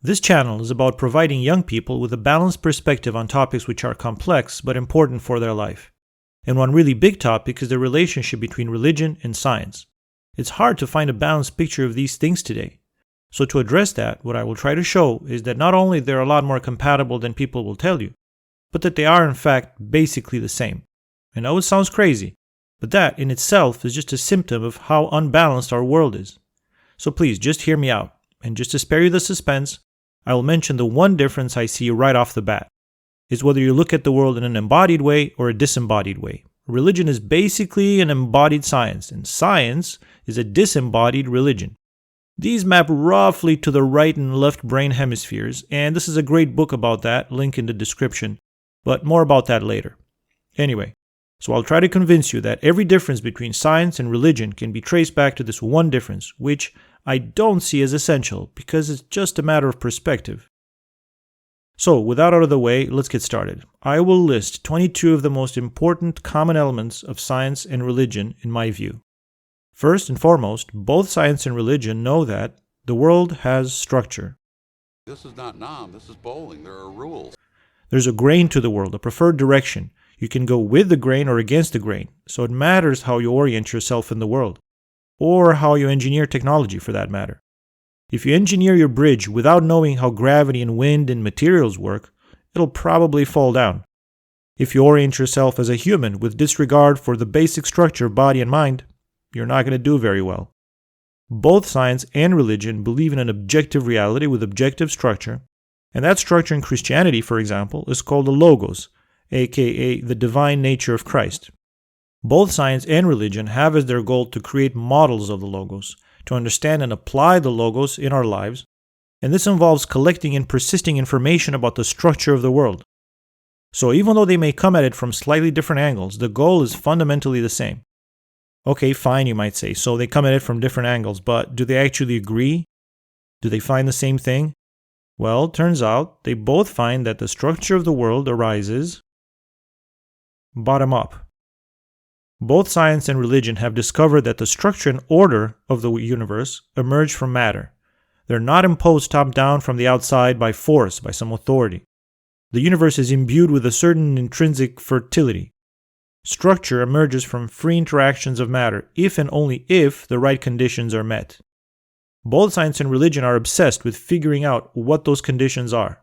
This channel is about providing young people with a balanced perspective on topics which are complex but important for their life. And one really big topic is the relationship between religion and science. It's hard to find a balanced picture of these things today. So to address that, what I will try to show is that not only they're a lot more compatible than people will tell you, but that they are in fact basically the same. I know it sounds crazy, but that in itself is just a symptom of how unbalanced our world is. So please just hear me out, and just to spare you the suspense, I will mention the one difference I see right off the bat, is whether you look at the world in an embodied way or a disembodied way. Religion is basically an embodied science, and science is a disembodied religion. These map roughly to the right and left brain hemispheres, and this is a great book about that, link in the description, but more about that later. Anyway, so I'll try to convince you that every difference between science and religion can be traced back to this one difference, which I don't see as essential because it's just a matter of perspective. So, with that out of the way, let's get started. I will list 22 of the most important common elements of science and religion in my view. First and foremost, both science and religion know that the world has structure. This is not Nam, this is bowling. There are rules. There's a grain to the world, a preferred direction. You can go with the grain or against the grain, so it matters how you orient yourself in the world, or how you engineer technology for that matter. If you engineer your bridge without knowing how gravity and wind and materials work, it'll probably fall down. If you orient yourself as a human with disregard for the basic structure of body and mind, you're not going to do very well. Both science and religion believe in an objective reality with objective structure, and that structure in Christianity, for example, is called the Logos, aka the divine nature of Christ. Both science and religion have as their goal to create models of the Logos, to understand and apply the Logos in our lives, and this involves collecting and persisting information about the structure of the world. So even though they may come at it from slightly different angles, the goal is fundamentally the same. Okay, fine, you might say, so they come at it from different angles, but do they actually agree? Do they find the same thing? Well, it turns out they both find that the structure of the world arises bottom up. Both science and religion have discovered that the structure and order of the universe emerge from matter. They're not imposed top-down from the outside by force, by some authority. The universe is imbued with a certain intrinsic fertility. Structure emerges from free interactions of matter, if and only if the right conditions are met. Both science and religion are obsessed with figuring out what those conditions are.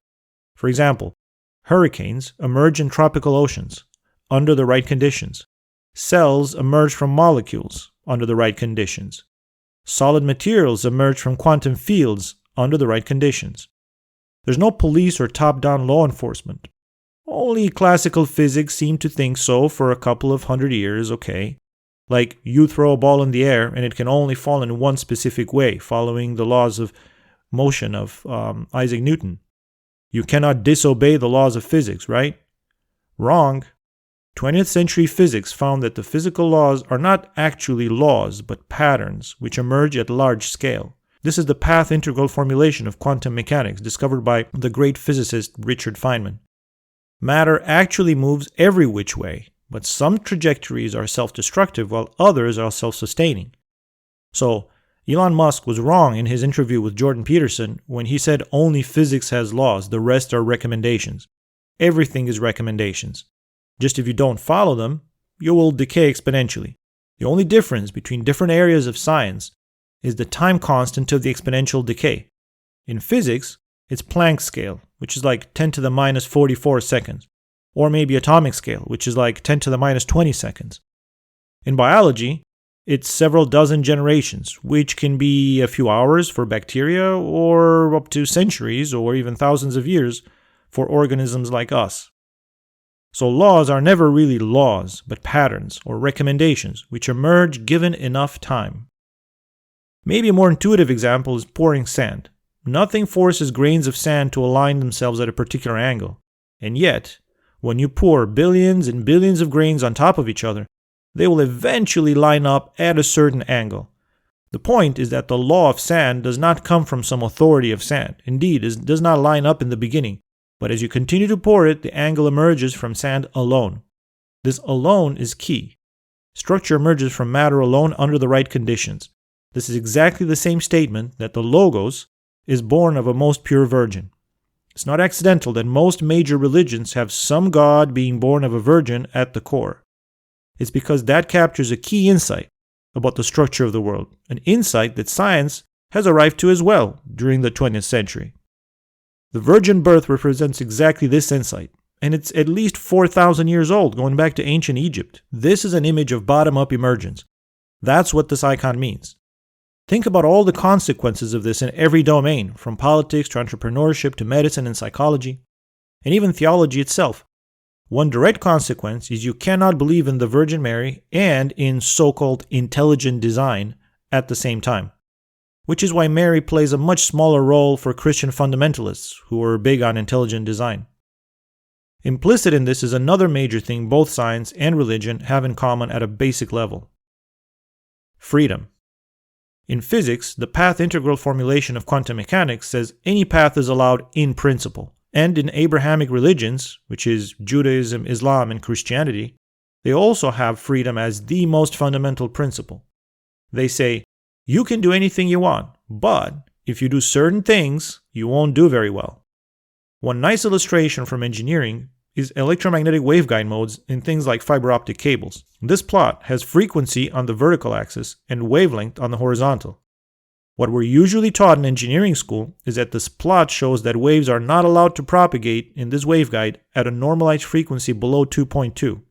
For example, hurricanes emerge in tropical oceans, under the right conditions. Cells emerge from molecules, under the right conditions. Solid materials emerge from quantum fields, under the right conditions. There's no police or top-down law enforcement. Only classical physics seemed to think so for a couple of 100 years, okay. Like, you throw a ball in the air and it can only fall in one specific way, following the laws of motion of Isaac Newton. You cannot disobey the laws of physics, right? Wrong. 20th century physics found that the physical laws are not actually laws, but patterns, which emerge at large scale. This is the path integral formulation of quantum mechanics, discovered by the great physicist Richard Feynman. Matter actually moves every which way, but some trajectories are self-destructive while others are self-sustaining. So, Elon Musk was wrong in his interview with Jordan Peterson when he said only physics has laws, the rest are recommendations. Everything is recommendations. Just if you don't follow them, you will decay exponentially. The only difference between different areas of science is the time constant of the exponential decay. In physics, it's Planck's scale, which is like 10 to the minus 44 seconds, or maybe atomic scale, which is like 10 to the minus 20 seconds. In biology, it's several dozen generations, which can be a few hours for bacteria, or up to centuries or even thousands of years for organisms like us. So laws are never really laws, but patterns or recommendations which emerge given enough time. Maybe a more intuitive example is pouring sand. Nothing forces grains of sand to align themselves at a particular angle. And yet, when you pour billions and billions of grains on top of each other, they will eventually line up at a certain angle. The point is that the law of sand does not come from some authority of sand. Indeed, it does not line up in the beginning. But as you continue to pour it, the angle emerges from sand alone. This alone is key. Structure emerges from matter alone under the right conditions. This is exactly the same statement that the Logos, is born of a most pure virgin. It's not accidental that most major religions have some god being born of a virgin at the core. It's because that captures a key insight about the structure of the world, an insight that science has arrived to as well during the 20th century. The virgin birth represents exactly this insight, and it's at least 4,000 years old, going back to ancient Egypt. This is an image of bottom-up emergence. That's what this icon means. Think about all the consequences of this in every domain, from politics to entrepreneurship to medicine and psychology, and even theology itself. One direct consequence is you cannot believe in the Virgin Mary and in so-called intelligent design at the same time, which is why Mary plays a much smaller role for Christian fundamentalists who are big on intelligent design. Implicit in this is another major thing both science and religion have in common at a basic level: freedom. In physics, the path integral formulation of quantum mechanics says any path is allowed in principle. And in Abrahamic religions, which is Judaism, Islam, and Christianity, they also have freedom as the most fundamental principle. They say, you can do anything you want, but if you do certain things, you won't do very well. One nice illustration from engineering is electromagnetic waveguide modes in things like fiber optic cables. This plot has frequency on the vertical axis and wavelength on the horizontal. What we're usually taught in engineering school is that this plot shows that waves are not allowed to propagate in this waveguide at a normalized frequency below 2.2.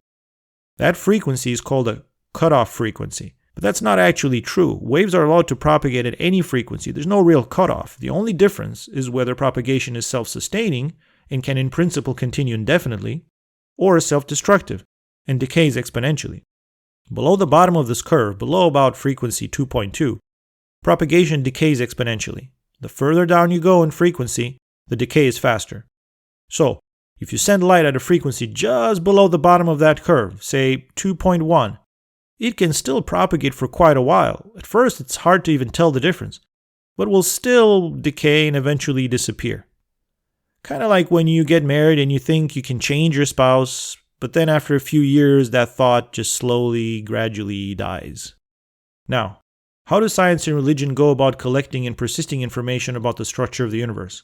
That frequency is called a cutoff frequency. But that's not actually true. Waves are allowed to propagate at any frequency. There's no real cutoff. The only difference is whether propagation is self-sustaining and can in principle continue indefinitely, or is self-destructive and decays exponentially. Below the bottom of this curve, below about frequency 2.2, propagation decays exponentially. The further down you go in frequency, the decay is faster. So, if you send light at a frequency just below the bottom of that curve, say 2.1, it can still propagate for quite a while. At first, it's hard to even tell the difference, but will still decay and eventually disappear. Kind of like when you get married and you think you can change your spouse, but then after a few years, that thought just slowly, gradually dies. Now, how do science and religion go about collecting and persisting information about the structure of the universe?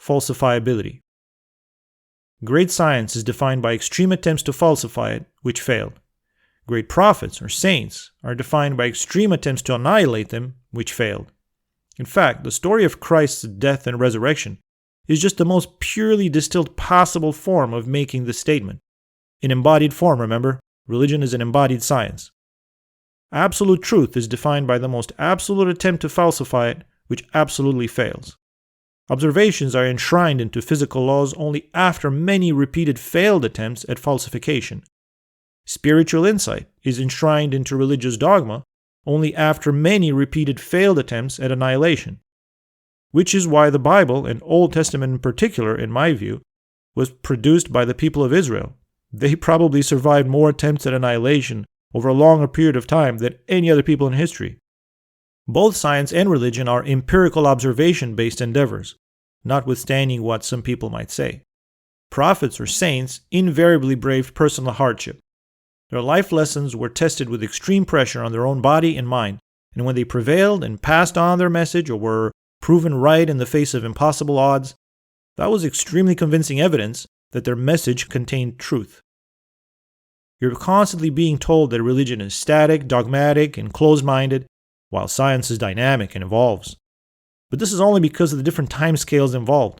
Falsifiability. Great science is defined by extreme attempts to falsify it, which failed. Great prophets or saints are defined by extreme attempts to annihilate them, which failed. In fact, the story of Christ's death and resurrection is just the most purely distilled possible form of making this statement. In embodied form, remember, religion is an embodied science. Absolute truth is defined by the most absolute attempt to falsify it, which absolutely fails. Observations are enshrined into physical laws only after many repeated failed attempts at falsification. Spiritual insight is enshrined into religious dogma only after many repeated failed attempts at annihilation. Which is why the Bible, and Old Testament in particular, in my view, was produced by the people of Israel. They probably survived more attempts at annihilation over a longer period of time than any other people in history. Both science and religion are empirical observation-based endeavors, notwithstanding what some people might say. Prophets or saints invariably braved personal hardship. Their life lessons were tested with extreme pressure on their own body and mind, and when they prevailed and passed on their message or were proven right in the face of impossible odds, that was extremely convincing evidence that their message contained truth. You're constantly being told that religion is static, dogmatic, and closed-minded, while science is dynamic and evolves. But this is only because of the different timescales involved.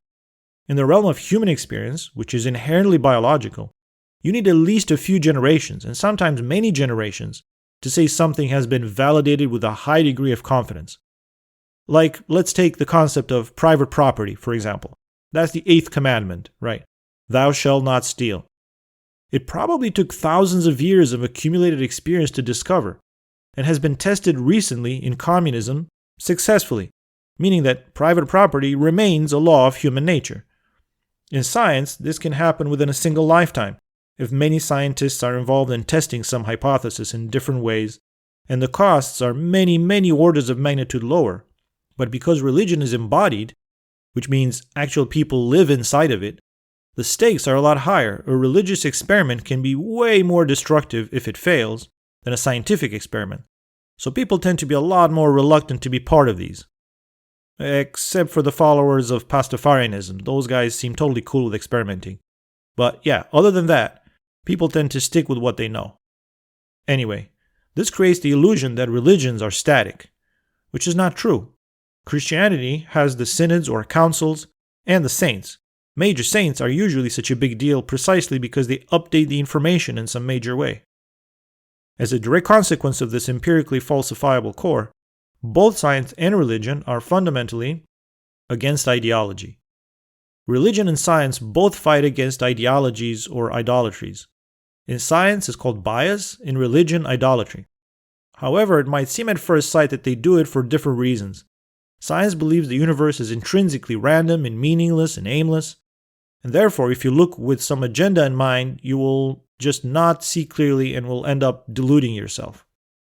In the realm of human experience, which is inherently biological, you need at least a few generations, and sometimes many generations, to say something has been validated with a high degree of confidence. Like, let's take the concept of private property, for example. That's the 8th commandment, right? Thou shalt not steal. It probably took thousands of years of accumulated experience to discover, and has been tested recently in communism successfully, meaning that private property remains a law of human nature. In science, this can happen within a single lifetime, if many scientists are involved in testing some hypothesis in different ways, and the costs are many, many orders of magnitude lower. But because religion is embodied, which means actual people live inside of it, the stakes are a lot higher. A religious experiment can be way more destructive if it fails than a scientific experiment. So people tend to be a lot more reluctant to be part of these. Except for the followers of Pastafarianism. Those guys seem totally cool with experimenting. But yeah, other than that, people tend to stick with what they know. Anyway, this creates the illusion that religions are static, which is not true. Christianity has the synods or councils and the saints. Major saints are usually such a big deal precisely because they update the information in some major way. As a direct consequence of this empirically falsifiable core, both science and religion are fundamentally against ideology. Religion and science both fight against ideologies or idolatries. In science, it's called bias, in religion, idolatry. However, it might seem at first sight that they do it for different reasons. Science believes the universe is intrinsically random and meaningless and aimless, and therefore, if you look with some agenda in mind, you will just not see clearly and will end up deluding yourself.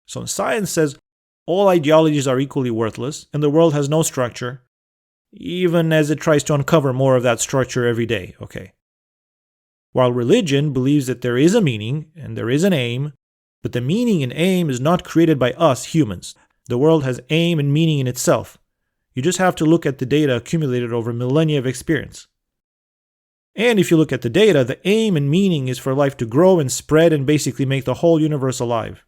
So science says all ideologies are equally worthless and the world has no structure, even as it tries to uncover more of that structure every day, okay? While religion believes that there is a meaning and there is an aim, but the meaning and aim is not created by us humans. The world has aim and meaning in itself. You just have to look at the data accumulated over millennia of experience. And if you look at the data, the aim and meaning is for life to grow and spread and basically make the whole universe alive.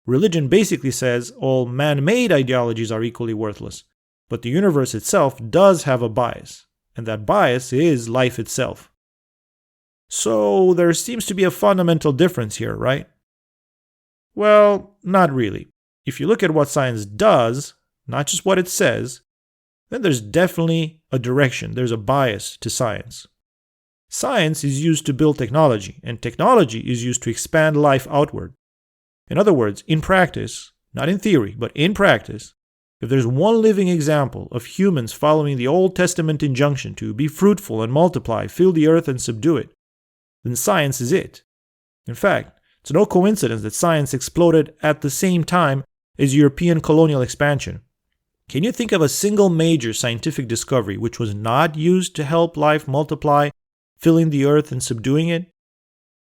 Religion basically says all man-made ideologies are equally worthless, but the universe itself does have a bias, and that bias is life itself. So there seems to be a fundamental difference here, right? Well, not really. If you look at what science does, not just what it says, then there's definitely a direction, there's a bias to science. Science is used to build technology, and technology is used to expand life outward. In other words, in practice, not in theory, but in practice, if there's one living example of humans following the Old Testament injunction to be fruitful and multiply, fill the earth and subdue it, then science is it. In fact, it's no coincidence that science exploded at the same time as European colonial expansion. Can you think of a single major scientific discovery which was not used to help life multiply, filling the earth and subduing it?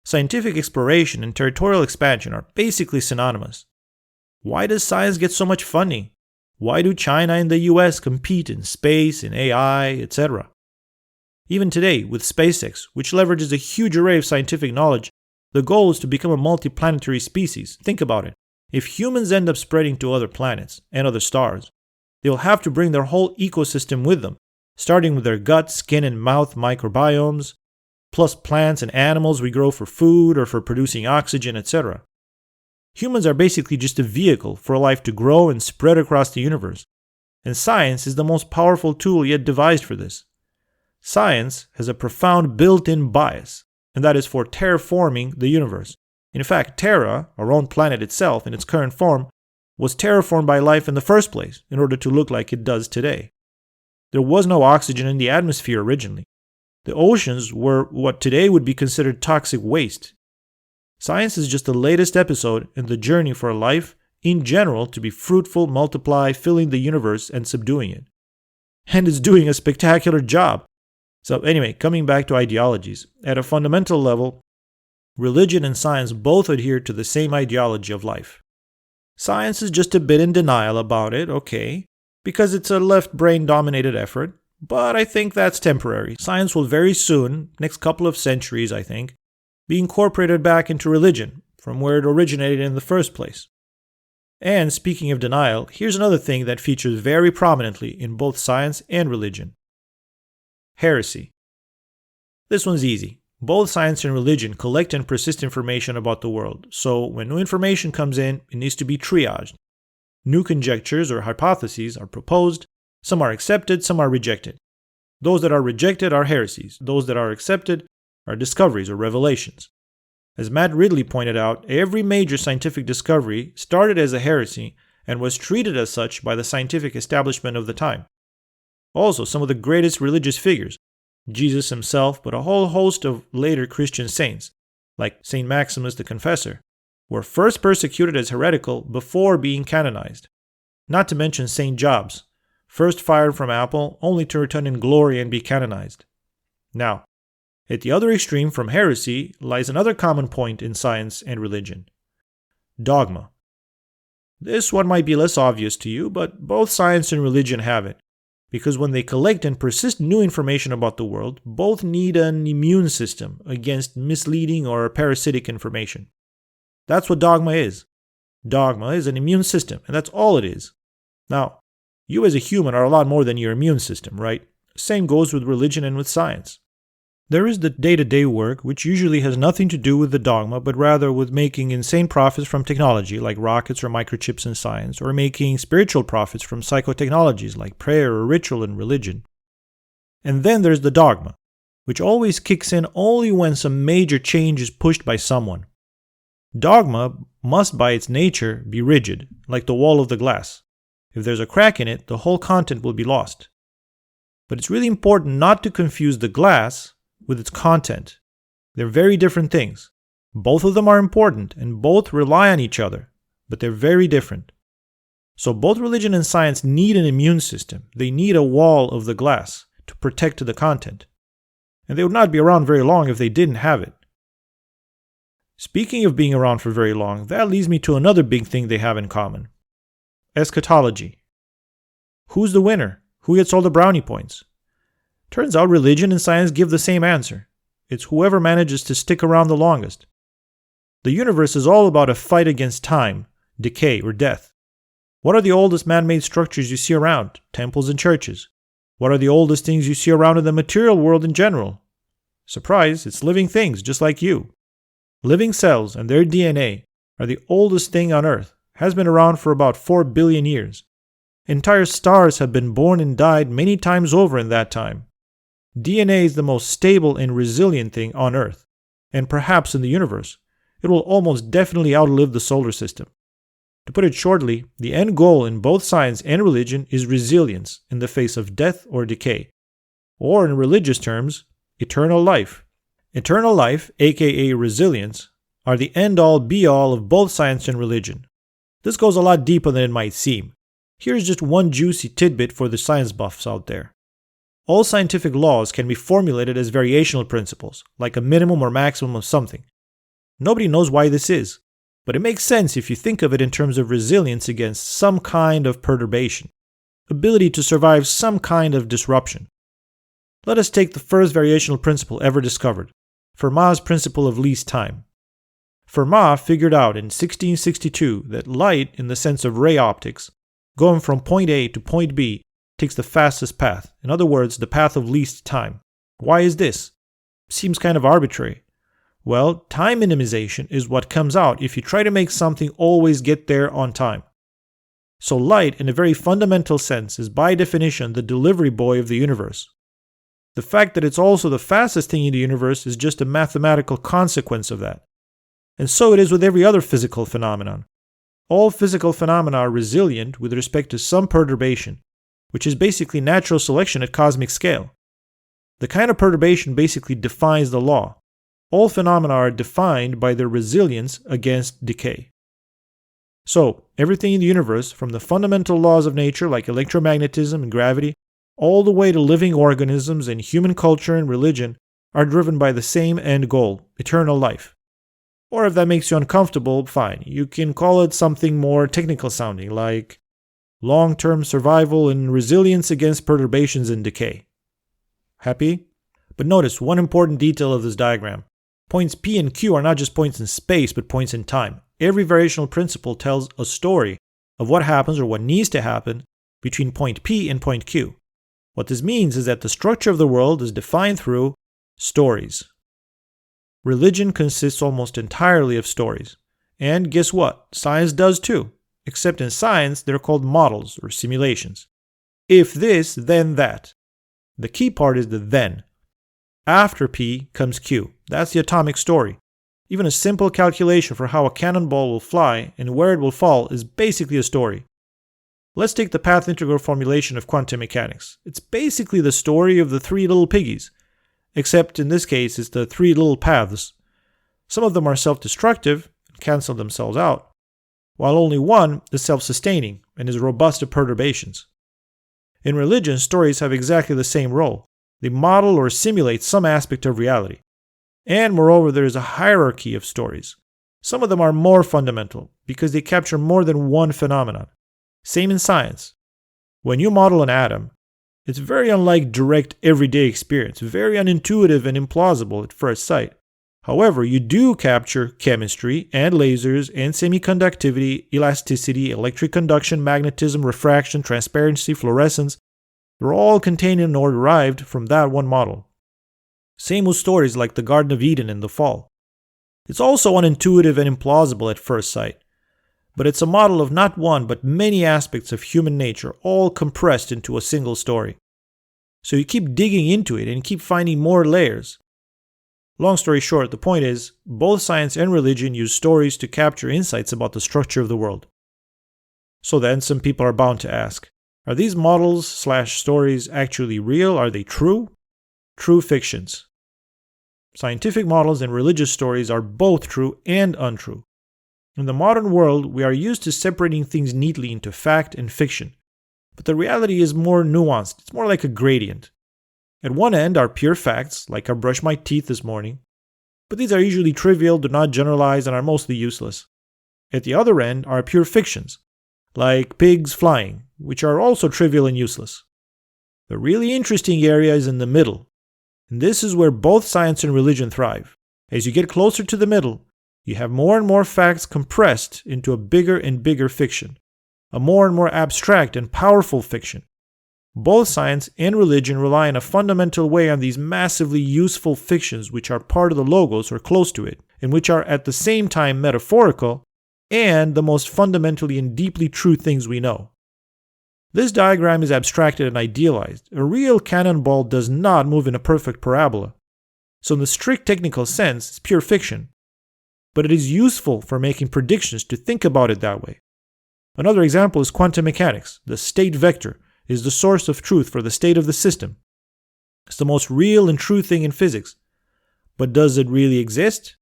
Scientific exploration and territorial expansion are basically synonymous. Why does science get so much funding? Why do China and the US compete in space, in AI, etc.? Even today, with SpaceX, which leverages a huge array of scientific knowledge, the goal is to become a multiplanetary species. Think about it. If humans end up spreading to other planets and other stars, they will have to bring their whole ecosystem with them, starting with their gut, skin, and mouth microbiomes, plus plants and animals we grow for food or for producing oxygen, etc. Humans are basically just a vehicle for life to grow and spread across the universe, and science is the most powerful tool yet devised for this. Science has a profound built-in bias, and that is for terraforming the universe. In fact, Terra, our own planet itself in its current form, was terraformed by life in the first place in order to look like it does today. There was no oxygen in the atmosphere originally. The oceans were what today would be considered toxic waste. Science is just the latest episode in the journey for life in general to be fruitful, multiply, filling the universe and subduing it. And it's doing a spectacular job. So anyway, coming back to ideologies. At a fundamental level, religion and science both adhere to the same ideology of life. Science is just a bit in denial about it, okay, because it's a left-brain dominated effort, but I think that's temporary. Science will very soon, next couple of centuries I think, be incorporated back into religion, from where it originated in the first place. And speaking of denial, here's another thing that features very prominently in both science and religion. Heresy. This one's easy. Both science and religion collect and persist information about the world, so when new information comes in, it needs to be triaged. New conjectures or hypotheses are proposed, some are accepted, some are rejected. Those that are rejected are heresies, those that are accepted are discoveries or revelations. As Matt Ridley pointed out, every major scientific discovery started as a heresy and was treated as such by the scientific establishment of the time. Also, some of the greatest religious figures, Jesus himself, but a whole host of later Christian saints, like St. Maximus the Confessor, were first persecuted as heretical before being canonized. Not to mention St. Jobs, first fired from Apple only to return in glory and be canonized. Now, at the other extreme from heresy lies another common point in science and religion: dogma. This one might be less obvious to you, but both science and religion have it. Because when they collect and persist new information about the world, both need an immune system against misleading or parasitic information. That's what dogma is. Dogma is an immune system, and that's all it is. Now, you as a human are a lot more than your immune system, right? Same goes with religion and with science. There is the day-to-day work, which usually has nothing to do with the dogma, but rather with making insane profits from technology, like rockets or microchips in science, or making spiritual profits from psychotechnologies, like prayer or ritual in religion. And then there's the dogma, which always kicks in only when some major change is pushed by someone. Dogma must by its nature be rigid, like the wall of the glass. If there's a crack in it, the whole content will be lost. But it's really important not to confuse the glass with its content. They're very different things. Both of them are important and both rely on each other, but they're very different. So both religion and science need an immune system. They need a wall of the glass to protect the content. And they would not be around very long if they didn't have it. Speaking of being around for very long, that leads me to another big thing they have in common. Eschatology. Who's the winner? Who gets all the brownie points? Turns out religion and science give the same answer. It's whoever manages to stick around the longest. The universe is all about a fight against time, decay, or death. What are the oldest man-made structures you see around? Temples and churches. What are the oldest things you see around in the material world in general? Surprise, it's living things just like you. Living cells and their DNA are the oldest thing on Earth. Has been around for about 4 billion years. Entire stars have been born and died many times over in that time. DNA is the most stable and resilient thing on Earth, and perhaps in the universe. It will almost definitely outlive the solar system. To put it shortly, the end goal in both science and religion is resilience in the face of death or decay. Or in religious terms, eternal life. Eternal life, aka resilience, are the end-all be-all of both science and religion. This goes a lot deeper than it might seem. Here's just one juicy tidbit for the science buffs out there. All scientific laws can be formulated as variational principles, like a minimum or maximum of something. Nobody knows why this is, but it makes sense if you think of it in terms of resilience against some kind of perturbation, ability to survive some kind of disruption. Let us take the first variational principle ever discovered, Fermat's principle of least time. Fermat figured out in 1662 that light, in the sense of ray optics, going from point A to point B, takes the fastest path. In other words, the path of least time. Why is this? Seems kind of arbitrary. Well, time minimization is what comes out if you try to make something always get there on time. So light, in a very fundamental sense, is by definition the delivery boy of the universe. The fact that it's also the fastest thing in the universe is just a mathematical consequence of that. And so it is with every other physical phenomenon. All physical phenomena are resilient with respect to some perturbation, which is basically natural selection at cosmic scale. The kind of perturbation basically defines the law. All phenomena are defined by their resilience against decay. So, everything in the universe, from the fundamental laws of nature like electromagnetism and gravity, all the way to living organisms and human culture and religion, are driven by the same end goal, eternal life. Or if that makes you uncomfortable, fine. You can call it something more technical sounding, like long-term survival and resilience against perturbations and decay. Happy? But notice one important detail of this diagram. Points P and Q are not just points in space, but points in time. Every variational principle tells a story of what happens or what needs to happen between point P and point Q. What this means is that the structure of the world is defined through stories. Religion consists almost entirely of stories. And guess what? Science does too. Except in science, they're called models or simulations. If this, then that. The key part is the then. After P comes Q. That's the atomic story. Even a simple calculation for how a cannonball will fly and where it will fall is basically a story. Let's take the path integral formulation of quantum mechanics. It's basically the story of the 3 little piggies. Except in this case, it's the 3 little paths. Some of them are self-destructive and cancel themselves out, while only one is self-sustaining and is robust to perturbations. In religion, stories have exactly the same role. They model or simulate some aspect of reality. And moreover, there is a hierarchy of stories. Some of them are more fundamental because they capture more than one phenomenon. Same in science. When you model an atom, It's very unlike direct everyday experience, very unintuitive and implausible at first sight. However, you do capture chemistry and lasers and semiconductivity, elasticity, electric conduction, magnetism, refraction, transparency, fluorescence. They're all contained in or derived from that one model. Same with stories like the Garden of Eden and the Fall. It's also unintuitive and implausible at first sight, but it's a model of not one but many aspects of human nature, all compressed into a single story. So you keep digging into it and keep finding more layers. Long story short, the point is, both science and religion use stories to capture insights about the structure of the world. So then, some people are bound to ask, are these models/stories actually real? Are they true? True fictions. Scientific models and religious stories are both true and untrue. In the modern world, we are used to separating things neatly into fact and fiction. But the reality is more nuanced. It's more like a gradient. At one end are pure facts, like I brushed my teeth this morning, but these are usually trivial, do not generalize, and are mostly useless. At the other end are pure fictions, like pigs flying, which are also trivial and useless. The really interesting area is in the middle, and this is where both science and religion thrive. As you get closer to the middle, you have more and more facts compressed into a bigger and bigger fiction, a more and more abstract and powerful fiction. Both science and religion rely in a fundamental way on these massively useful fictions which are part of the logos or close to it, and which are at the same time metaphorical and the most fundamentally and deeply true things we know. This diagram is abstracted and idealized. A real cannonball does not move in a perfect parabola. So in the strict technical sense, it's pure fiction. But it is useful for making predictions to think about it that way. Another example is quantum mechanics. The state vector is the source of truth for the state of the system. It's the most real and true thing in physics. But does it really exist?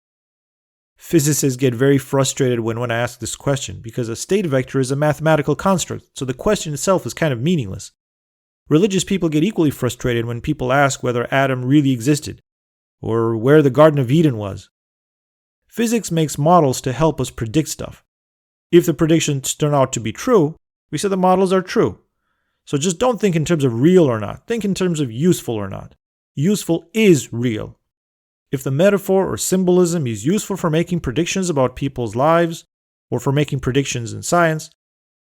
Physicists get very frustrated when I ask this question because a state vector is a mathematical construct, so the question itself is kind of meaningless. Religious people get equally frustrated when people ask whether Adam really existed, or where the Garden of Eden was. Physics makes models to help us predict stuff. If the predictions turn out to be true, we say the models are true. So just don't think in terms of real or not. Think in terms of useful or not. Useful is real. If the metaphor or symbolism is useful for making predictions about people's lives or for making predictions in science,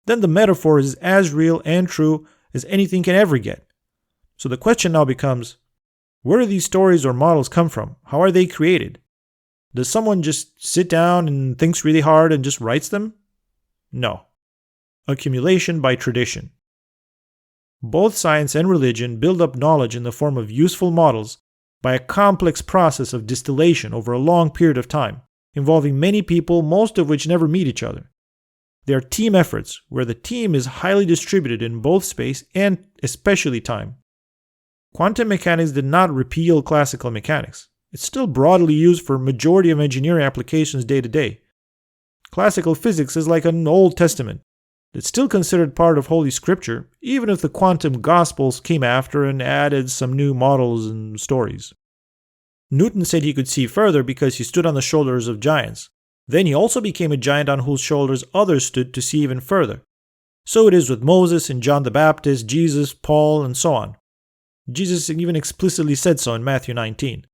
then the metaphor is as real and true as anything can ever get. So the question now becomes, where do these stories or models come from? How are they created? Does someone just sit down and thinks really hard and just writes them? No. Accumulation by tradition. Both science and religion build up knowledge in the form of useful models by a complex process of distillation over a long period of time, involving many people, most of which never meet each other. They are team efforts, where the team is highly distributed in both space and especially time. Quantum mechanics did not repeal classical mechanics. It's still broadly used for majority of engineering applications day to day. Classical physics is like an Old Testament. It's still considered part of Holy Scripture, even if the quantum gospels came after and added some new models and stories. Newton said he could see further because he stood on the shoulders of giants. Then he also became a giant on whose shoulders others stood to see even further. So it is with Moses and John the Baptist, Jesus, Paul, and so on. Jesus even explicitly said so in Matthew 19.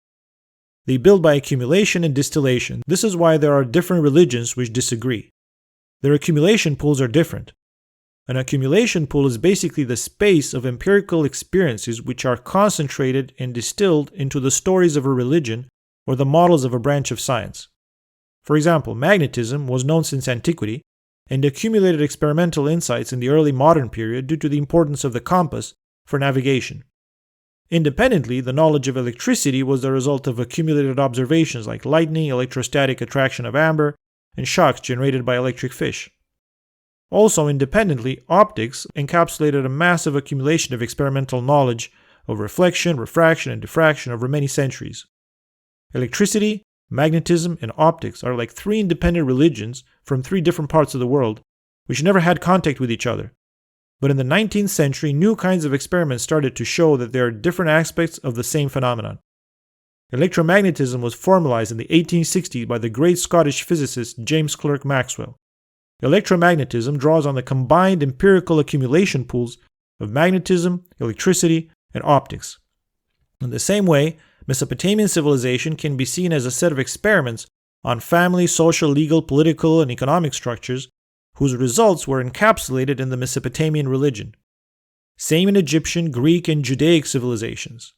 They build by accumulation and distillation. This is why there are different religions which disagree. Their accumulation pools are different. An accumulation pool is basically the space of empirical experiences which are concentrated and distilled into the stories of a religion or the models of a branch of science. For example, magnetism was known since antiquity and accumulated experimental insights in the early modern period due to the importance of the compass for navigation. Independently, the knowledge of electricity was the result of accumulated observations like lightning, electrostatic attraction of amber, and shocks generated by electric fish. Also independently, optics encapsulated a massive accumulation of experimental knowledge of reflection, refraction, and diffraction over many centuries. Electricity, magnetism, and optics are like three independent religions from three different parts of the world, which never had contact with each other. But in the 19th century, new kinds of experiments started to show that there are different aspects of the same phenomenon. Electromagnetism was formalized in the 1860s by the great Scottish physicist James Clerk Maxwell. Electromagnetism draws on the combined empirical accumulation pools of magnetism, electricity, and optics. In the same way, Mesopotamian civilization can be seen as a set of experiments on family, social, legal, political, and economic structures whose results were encapsulated in the Mesopotamian religion. Same in Egyptian, Greek, and Judaic civilizations.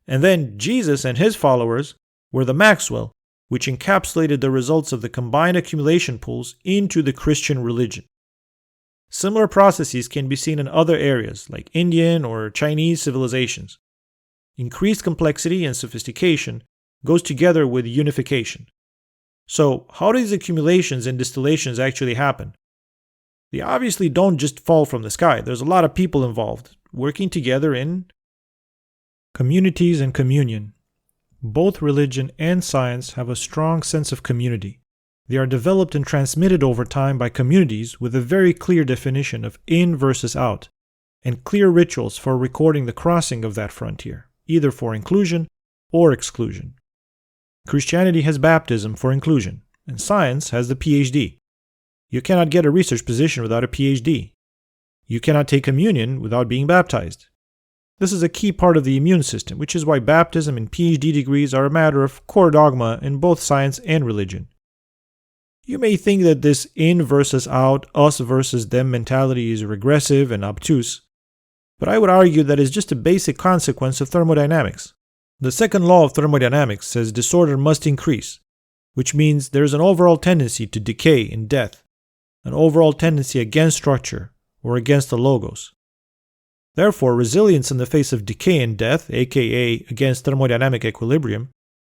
And then Jesus and his followers were the Maxwell, which encapsulated the results of the combined accumulation pools into the Christian religion. Similar processes can be seen in other areas, like Indian or Chinese civilizations. Increased complexity and sophistication goes together with unification. So, how do these accumulations and distillations actually happen? They obviously don't just fall from the sky. There's a lot of people involved, working together in communities and communion. Both religion and science have a strong sense of community. They are developed and transmitted over time by communities with a very clear definition of in versus out, and clear rituals for recording the crossing of that frontier, either for inclusion or exclusion. Christianity has baptism for inclusion, and science has the PhD. You cannot get a research position without a PhD. You cannot take communion without being baptized. This is a key part of the immune system, which is why baptism and PhD degrees are a matter of core dogma in both science and religion. You may think that this in versus out, us versus them mentality is regressive and obtuse, but I would argue that it's just a basic consequence of thermodynamics. The second law of thermodynamics says disorder must increase, which means there's an overall tendency to decay and death, an overall tendency against structure or against the logos. Therefore, resilience in the face of decay and death, aka against thermodynamic equilibrium,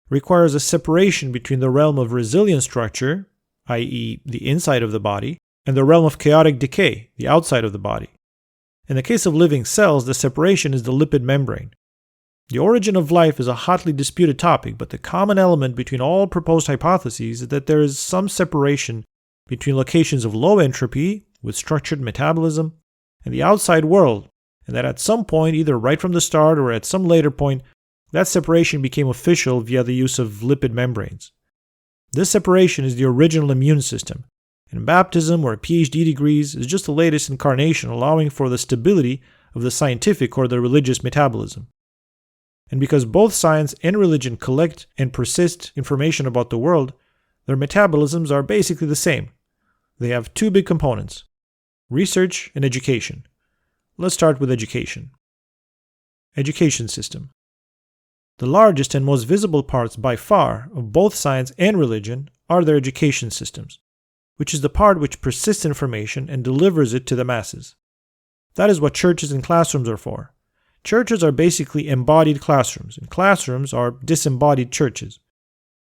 requires a separation between the realm of resilient structure, i.e. the inside of the body, and the realm of chaotic decay, the outside of the body. In the case of living cells, the separation is the lipid membrane. The origin of life is a hotly disputed topic, but the common element between all proposed hypotheses is that there is some separation between locations of low entropy, with structured metabolism, and the outside world, and that at some point, either right from the start or at some later point, that separation became official via the use of lipid membranes. This separation is the original immune system, and baptism or PhD degrees is just the latest incarnation allowing for the stability of the scientific or the religious metabolism. And because both science and religion collect and persist information about the world, their metabolisms are basically the same. They have two big components: research and education. Let's start with education. Education system. The largest and most visible parts by far of both science and religion are their education systems, which is the part which persists information and delivers it to the masses. That is what churches and classrooms are for. Churches are basically embodied classrooms, and classrooms are disembodied churches.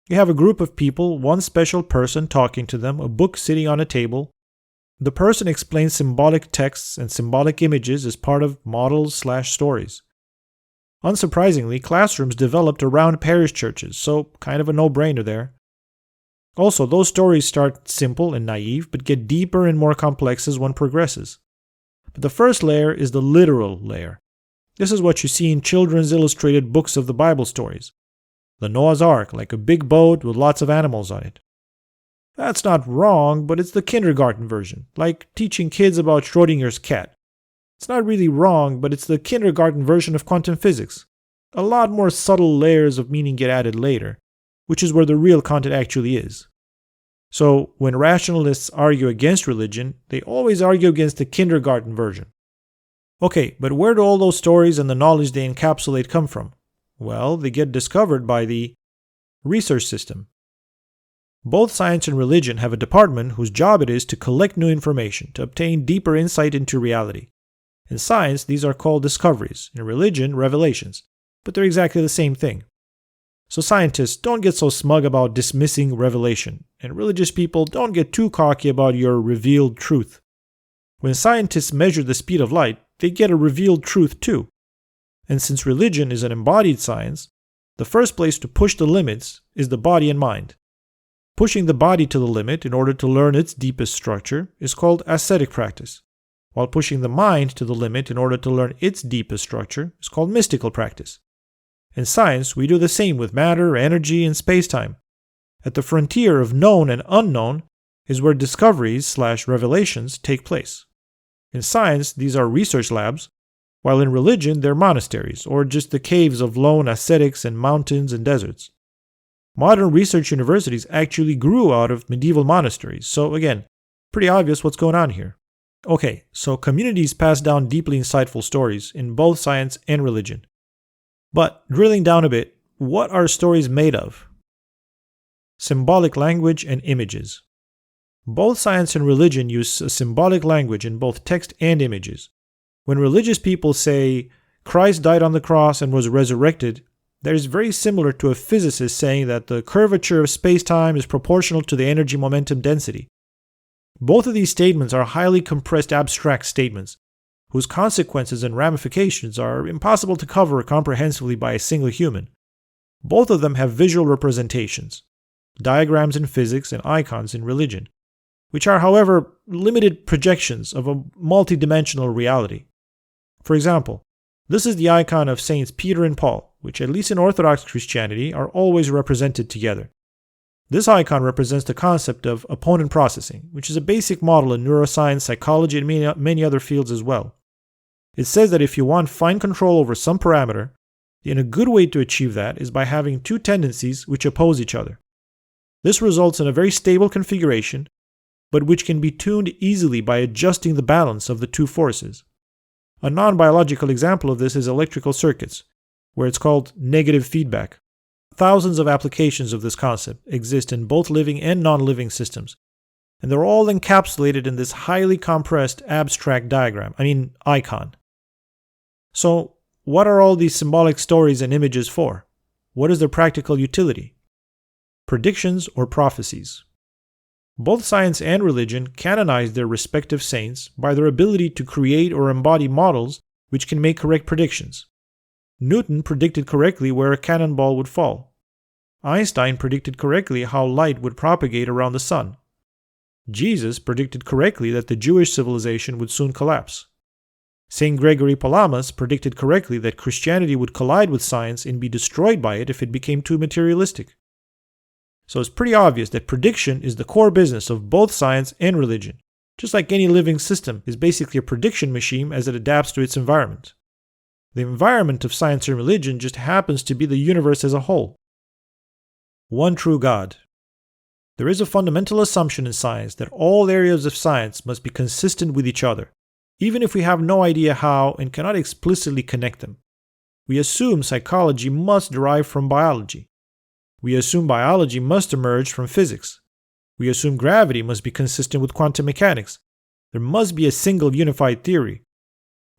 You have a group of people, one special person talking to them, a book sitting on a table. The person explains symbolic texts and symbolic images as part of models/stories. Unsurprisingly, classrooms developed around parish churches, so kind of a no-brainer there. Also, those stories start simple and naive, but get deeper and more complex as one progresses. But the first layer is the literal layer. This is what you see in children's illustrated books of the Bible stories. The Noah's Ark, like a big boat with lots of animals on it. That's not wrong, but it's the kindergarten version, like teaching kids about Schrodinger's cat. It's not really wrong, but it's the kindergarten version of quantum physics. A lot more subtle layers of meaning get added later, which is where the real content actually is. So, when rationalists argue against religion, they always argue against the kindergarten version. Okay, but where do all those stories and the knowledge they encapsulate come from? Well, they get discovered by the research system. Both science and religion have a department whose job it is to collect new information, to obtain deeper insight into reality. In science, these are called discoveries. In religion, revelations. But they're exactly the same thing. So scientists, don't get so smug about dismissing revelation. And religious people, don't get too cocky about your revealed truth. When scientists measure the speed of light, they get a revealed truth too. And since religion is an embodied science, the first place to push the limits is the body and mind. Pushing the body to the limit in order to learn its deepest structure is called ascetic practice, while pushing the mind to the limit in order to learn its deepest structure is called mystical practice. In science, we do the same with matter, energy, and space-time. At the frontier of known and unknown is where discoveries/revelations take place. In science, these are research labs, while in religion they're monasteries, or just the caves of lone ascetics and mountains and deserts. Modern research universities actually grew out of medieval monasteries, so again, pretty obvious what's going on here. Okay, so communities pass down deeply insightful stories in both science and religion. But drilling down a bit, what are stories made of? Symbolic language and images. Both science and religion use a symbolic language in both text and images. When religious people say, Christ died on the cross and was resurrected, that is very similar to a physicist saying that the curvature of space-time is proportional to the energy momentum density. Both of these statements are highly compressed abstract statements, whose consequences and ramifications are impossible to cover comprehensively by a single human. Both of them have visual representations, diagrams in physics and icons in religion, which are, however, limited projections of a multidimensional reality. For example, this is the icon of Saints Peter and Paul, which at least in Orthodox Christianity are always represented together. This icon represents the concept of opponent processing, which is a basic model in neuroscience, psychology, and many other fields as well. It says that if you want fine control over some parameter, then a good way to achieve that is by having two tendencies which oppose each other. This results in a very stable configuration, but which can be tuned easily by adjusting the balance of the two forces. A non-biological example of this is electrical circuits, where it's called negative feedback. Thousands of applications of this concept exist in both living and non-living systems, and they're all encapsulated in this highly compressed abstract icon. So, what are all these symbolic stories and images for? What is their practical utility? Predictions or prophecies. Both science and religion canonize their respective saints by their ability to create or embody models which can make correct predictions. Newton predicted correctly where a cannonball would fall. Einstein predicted correctly how light would propagate around the sun. Jesus predicted correctly that the Jewish civilization would soon collapse. St. Gregory Palamas predicted correctly that Christianity would collide with science and be destroyed by it if it became too materialistic. So it's pretty obvious that prediction is the core business of both science and religion, just like any living system is basically a prediction machine as it adapts to its environment. The environment of science and religion just happens to be the universe as a whole. One true God. There is a fundamental assumption in science that all areas of science must be consistent with each other, even if we have no idea how and cannot explicitly connect them. We assume psychology must derive from biology. We assume biology must emerge from physics. We assume gravity must be consistent with quantum mechanics. There must be a single unified theory.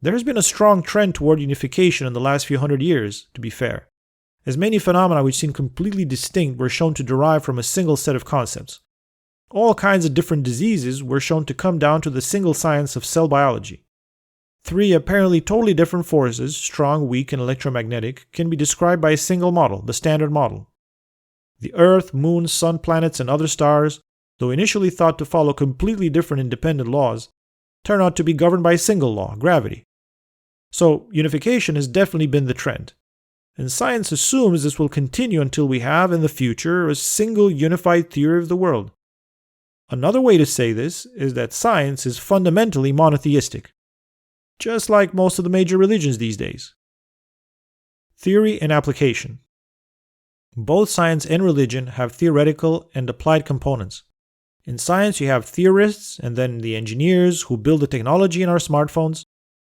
There has been a strong trend toward unification in the last few hundred years, to be fair, as many phenomena which seem completely distinct were shown to derive from a single set of concepts. All kinds of different diseases were shown to come down to the single science of cell biology. Three apparently totally different forces, strong, weak, and electromagnetic, can be described by a single model, the Standard Model. The Earth, Moon, Sun, planets, and other stars, though initially thought to follow completely different independent laws, turn out to be governed by a single law, gravity. So, unification has definitely been the trend. And science assumes this will continue until we have, in the future, a single unified theory of the world. Another way to say this is that science is fundamentally monotheistic, just like most of the major religions these days. Theory and application. Both science and religion have theoretical and applied components. In science, you have theorists and then the engineers who build the technology in our smartphones,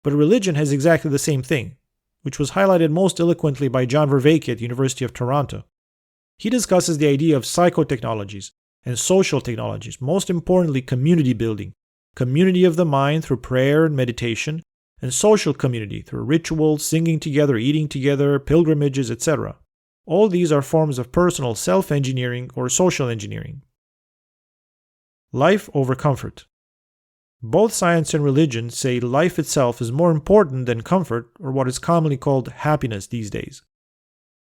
but religion has exactly the same thing, which was highlighted most eloquently by John Vervaeke at the University of Toronto. He discusses the idea of psychotechnologies and social technologies, most importantly community building, community of the mind through prayer and meditation, and social community through rituals, singing together, eating together, pilgrimages, etc. All these are forms of personal self-engineering or social engineering. Life over comfort. Both science and religion say life itself is more important than comfort, or what is commonly called happiness these days.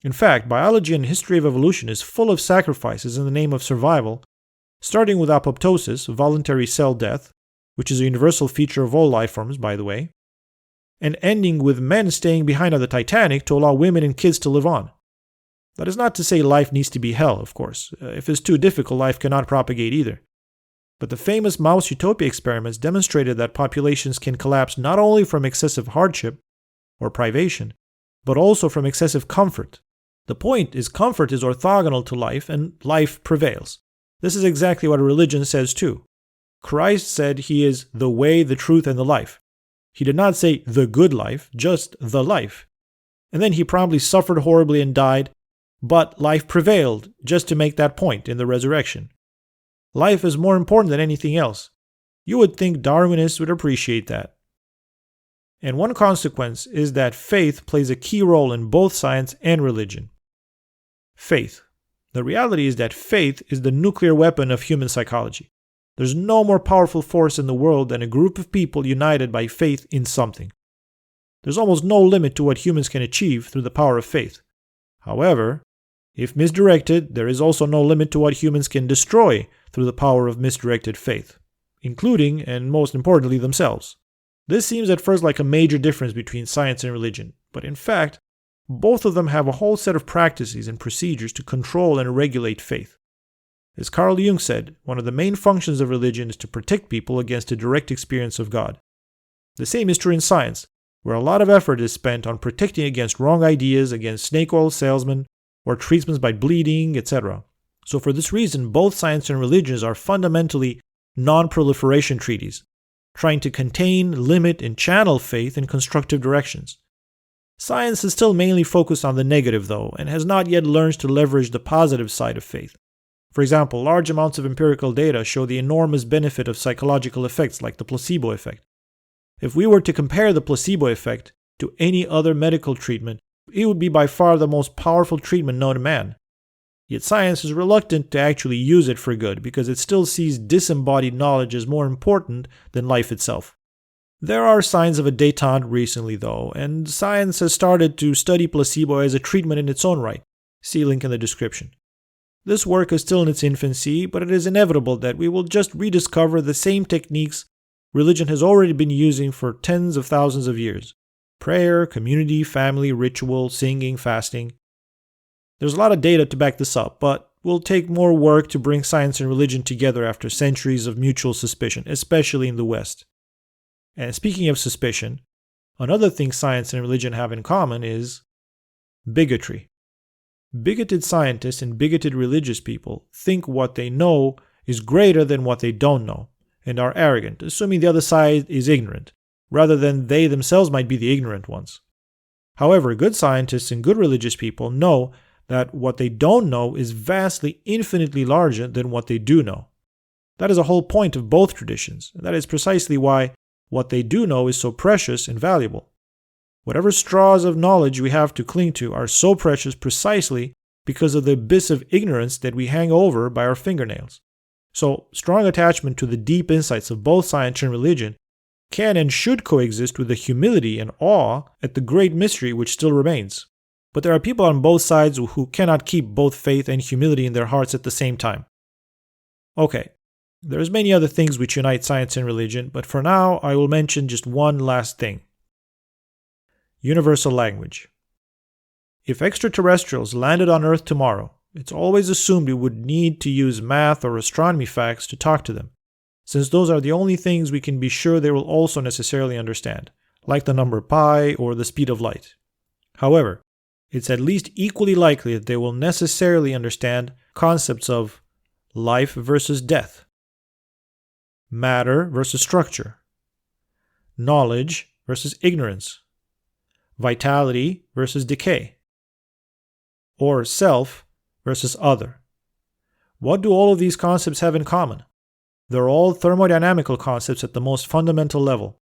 In fact, biology and history of evolution is full of sacrifices in the name of survival, starting with apoptosis, voluntary cell death, which is a universal feature of all life forms, by the way, and ending with men staying behind on the Titanic to allow women and kids to live on. That is not to say life needs to be hell, of course. If it's too difficult, life cannot propagate either. But the famous mouse utopia experiments demonstrated that populations can collapse not only from excessive hardship, or privation, but also from excessive comfort. The point is, comfort is orthogonal to life, and life prevails. This is exactly what religion says too. Christ said he is the way, the truth, and the life. He did not say the good life, just the life. And then he promptly suffered horribly and died, but life prevailed, just to make that point in the resurrection. Life is more important than anything else. You would think Darwinists would appreciate that. And one consequence is that faith plays a key role in both science and religion. Faith. The reality is that faith is the nuclear weapon of human psychology. There's no more powerful force in the world than a group of people united by faith in something. There's almost no limit to what humans can achieve through the power of faith. However, if misdirected, there is also no limit to what humans can destroy through the power of misdirected faith, including, and most importantly, themselves. This seems at first like a major difference between science and religion, but in fact, both of them have a whole set of practices and procedures to control and regulate faith. As Carl Jung said, one of the main functions of religion is to protect people against a direct experience of God. The same is true in science, where a lot of effort is spent on protecting against wrong ideas, against snake oil salesmen, or treatments by bleeding, etc. So for this reason, both science and religions are fundamentally non-proliferation treaties, trying to contain, limit, and channel faith in constructive directions. Science is still mainly focused on the negative, though, and has not yet learned to leverage the positive side of faith. For example, large amounts of empirical data show the enormous benefit of psychological effects like the placebo effect. If we were to compare the placebo effect to any other medical treatment, it would be by far the most powerful treatment known to man. Yet science is reluctant to actually use it for good because it still sees disembodied knowledge as more important than life itself. There are signs of a détente recently, though, and science has started to study placebo as a treatment in its own right. See link in the description. This work is still in its infancy, but it is inevitable that we will just rediscover the same techniques religion has already been using for tens of thousands of years. Prayer, community, family, ritual, singing, fasting. There's a lot of data to back this up, but will take more work to bring science and religion together after centuries of mutual suspicion, especially in the West. And speaking of suspicion, another thing science and religion have in common is bigotry. Bigoted scientists and bigoted religious people think what they know is greater than what they don't know, and are arrogant, assuming the other side is ignorant, rather than they themselves might be the ignorant ones. However, good scientists and good religious people know that what they don't know is vastly, infinitely larger than what they do know. That is the whole point of both traditions, and that is precisely why what they do know is so precious and valuable. Whatever straws of knowledge we have to cling to are so precious precisely because of the abyss of ignorance that we hang over by our fingernails. So, strong attachment to the deep insights of both science and religion can and should coexist with the humility and awe at the great mystery which still remains. But there are people on both sides who cannot keep both faith and humility in their hearts at the same time. Okay, there's many other things which unite science and religion, but for now I will mention just one last thing. Universal language. If extraterrestrials landed on Earth tomorrow, it's always assumed we would need to use math or astronomy facts to talk to them, since those are the only things we can be sure they will also necessarily understand, like the number pi or the speed of light. However, it's at least equally likely that they will necessarily understand concepts of life versus death, matter versus structure, knowledge versus ignorance, vitality versus decay, or self versus other. What do all of these concepts have in common? They're all thermodynamical concepts at the most fundamental level.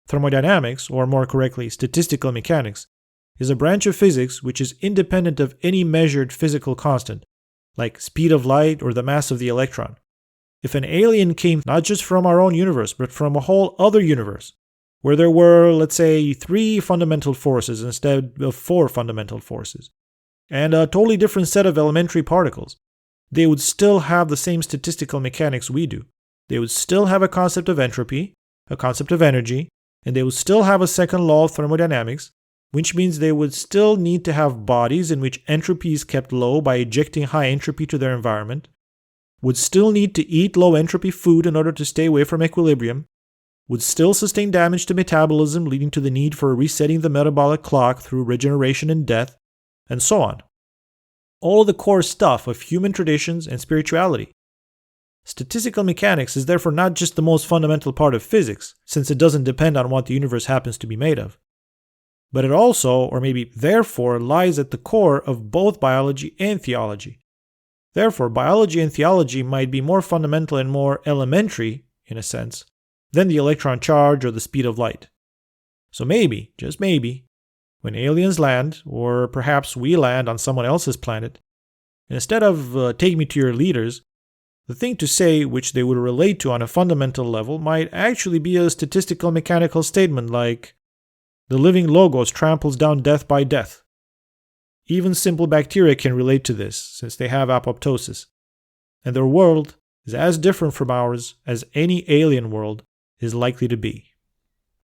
Thermodynamics, or more correctly, statistical mechanics, is a branch of physics which is independent of any measured physical constant, like speed of light or the mass of the electron. If an alien came not just from our own universe, but from a whole other universe, where there were, let's say, 3 fundamental forces instead of 4 fundamental forces, and a totally different set of elementary particles, they would still have the same statistical mechanics we do. They would still have a concept of entropy, a concept of energy, and they would still have a second law of thermodynamics, which means they would still need to have bodies in which entropy is kept low by ejecting high entropy to their environment, would still need to eat low entropy food in order to stay away from equilibrium, would still sustain damage to metabolism, leading to the need for resetting the metabolic clock through regeneration and death, and so on. All the core stuff of human traditions and spirituality. Statistical mechanics is therefore not just the most fundamental part of physics, since it doesn't depend on what the universe happens to be made of. But it also, or maybe therefore, lies at the core of both biology and theology. Therefore, biology and theology might be more fundamental and more elementary, in a sense, than the electron charge or the speed of light. So maybe, just maybe, when aliens land, or perhaps we land on someone else's planet, instead of take me to your leaders, the thing to say which they would relate to on a fundamental level might actually be a statistical mechanical statement like, the living logos tramples down death by death. Even simple bacteria can relate to this, since they have apoptosis, and their world is as different from ours as any alien world is likely to be.